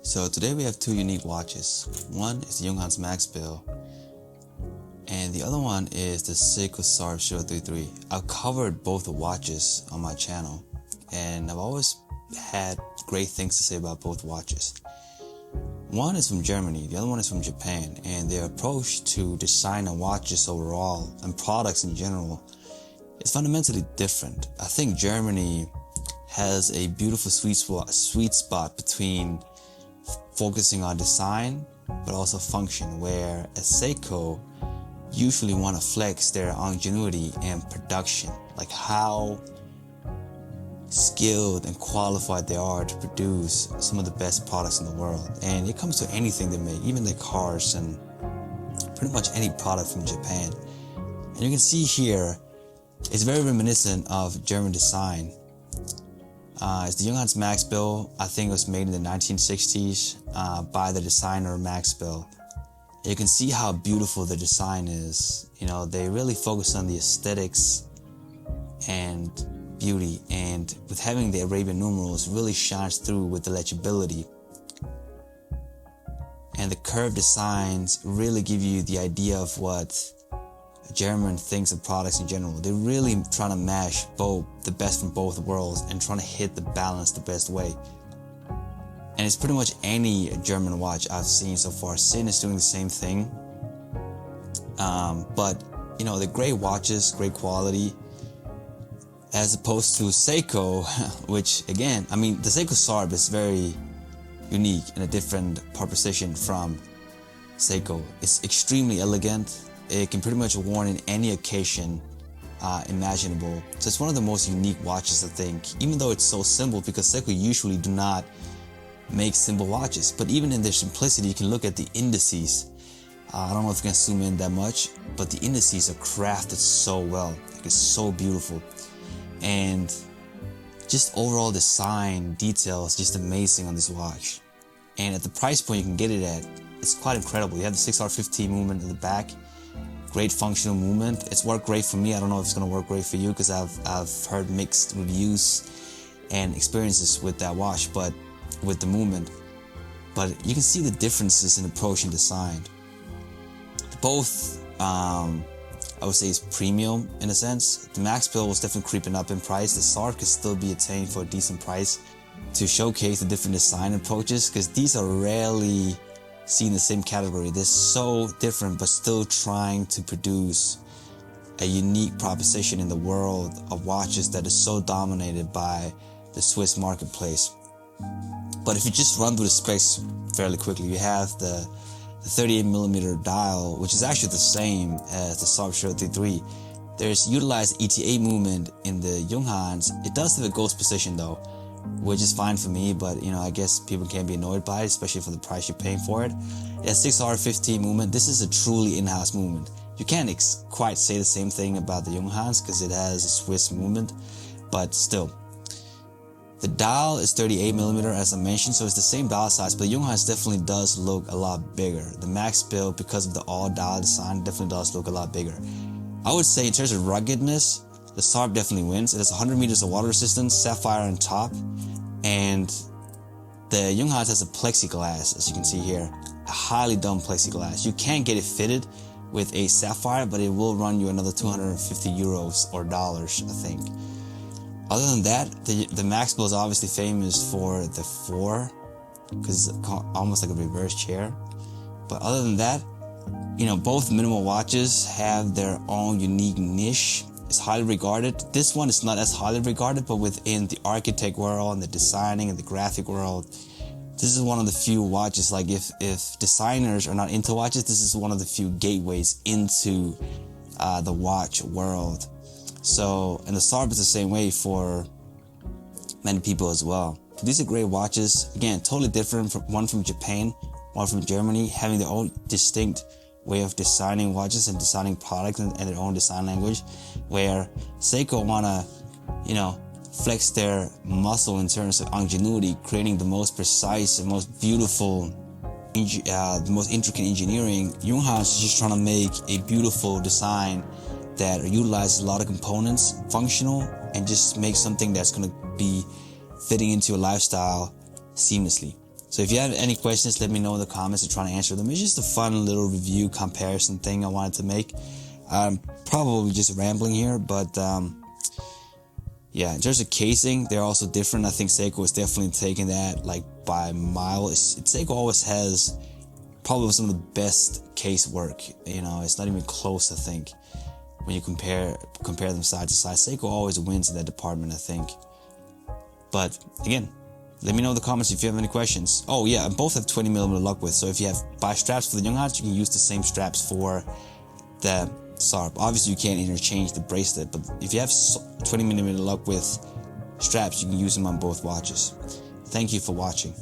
So today we have two unique watches. One is the Junghans Max Bill, and the other one is the Seiko Sarb033. I've covered both the watches on my channel, and I've always had great things to say about both watches. One is from Germany, the other one is from Japan, and their approach to design and watches overall and products in general is fundamentally different. I think Germany has a beautiful sweet spot between focusing on design but also function, where at Seiko usually want to flex their ingenuity and production, like how skilled and qualified they are to produce some of the best products in the world. And it comes to anything they make, even their cars and pretty much any product from Japan. And you can see here, it's very reminiscent of German design. It's the Junghans Max Bill. I think it was made in the 1960s by the designer Max Bill. You can see how beautiful the design is. You know, they really focus on the aesthetics and beauty, and with having the Arabian numerals really shines through with the legibility. And the curved designs really give you the idea of what German thinks of products in general. They're really trying to mash both the best from both worlds and trying to hit the balance the best way. And it's pretty much any German watch I've seen so far. Sin is doing the same thing. But you know, they're great watches, great quality, as opposed to Seiko, which again, I mean, the Seiko Sarb is very unique and a different proposition from Seiko. It's extremely elegant. It can pretty much be worn in any occasion imaginable. So it's one of the most unique watches, I think, even though it's so simple, because Seiko usually do not make simple watches. But even in their simplicity, you can look at the indices. I don't know if you can zoom in that much, but the indices are crafted so well. Like, it's so beautiful. And just overall design details, just amazing on this watch. And at the price point you can get it at, it's quite incredible. You have the 6R15 movement in the back. Great functional movement. It's worked great for me. I don't know if it's gonna work great for you, because I've heard mixed reviews and experiences with that watch, but with the movement. But you can see the differences in approach and design. Both, I would say, is premium in a sense. The Max Bill was definitely creeping up in price. The Sarb could still be attained for a decent price to showcase the different design approaches, because these are rarely seen in the same category. They're so different, but still trying to produce a unique proposition in the world of watches that is so dominated by the Swiss marketplace. But if you just run through the specs fairly quickly, you have the 38mm dial, which is actually the same as the Sarb033. There's utilized ETA movement in the Junghans. It does have a ghost position though, which is fine for me, but you know, I guess people can be annoyed by it, especially for the price you're paying for it. It has 6R15 movement. This is a truly in-house movement. You can't quite say the same thing about the Junghans because it has a Swiss movement, but still. The dial is 38mm as I mentioned, so it's the same dial size, but the Junghans definitely does look a lot bigger. The Max Bill, because of the all dial design, definitely does look a lot bigger. I would say in terms of ruggedness, the Sarb definitely wins. It has 100 meters of water resistance, Sapphire on top, and the Junghans has a plexiglass, as you can see here, a highly done plexiglass. You can't get it fitted with a Sapphire, but it will run you another 250 euros or dollars, I think. Other than that, the Max Bill is obviously famous for the 4, because it's almost like a reverse chair. But other than that, you know, both minimal watches have their own unique niche. It's highly regarded. This one is not as highly regarded, but within the architect world and the designing and the graphic world, this is one of the few watches, like if designers are not into watches, this is one of the few gateways into the watch world. So, and the Sarb is the same way for many people as well. These are great watches. Again, totally different, from one from Japan, one from Germany, having their own distinct way of designing watches and designing products and their own design language, where Seiko wanna, you know, flex their muscle in terms of ingenuity, creating the most precise and most beautiful, the most intricate engineering. Junghans is just trying to make a beautiful design that utilizes a lot of components, functional, and just make something that's gonna be fitting into your lifestyle seamlessly. So if you have any questions, let me know in the comments. I'm trying to answer them. It's just a fun little review comparison thing I wanted to make. I'm probably just rambling here, but yeah, in terms of casing, they're also different. I think Seiko is definitely taking that like by a mile. Seiko always has probably some of the best case work. You know, it's not even close, I think, when you compare them side to side. Seiko always wins in that department, I think. But again, let me know in the comments if you have any questions. Oh yeah, and both have 20mm luck width. So if you buy straps for the Junghans, you can use the same straps for the Sarb. Obviously, you can't interchange the bracelet, but if you have 20mm luck width straps, you can use them on both watches. Thank you for watching.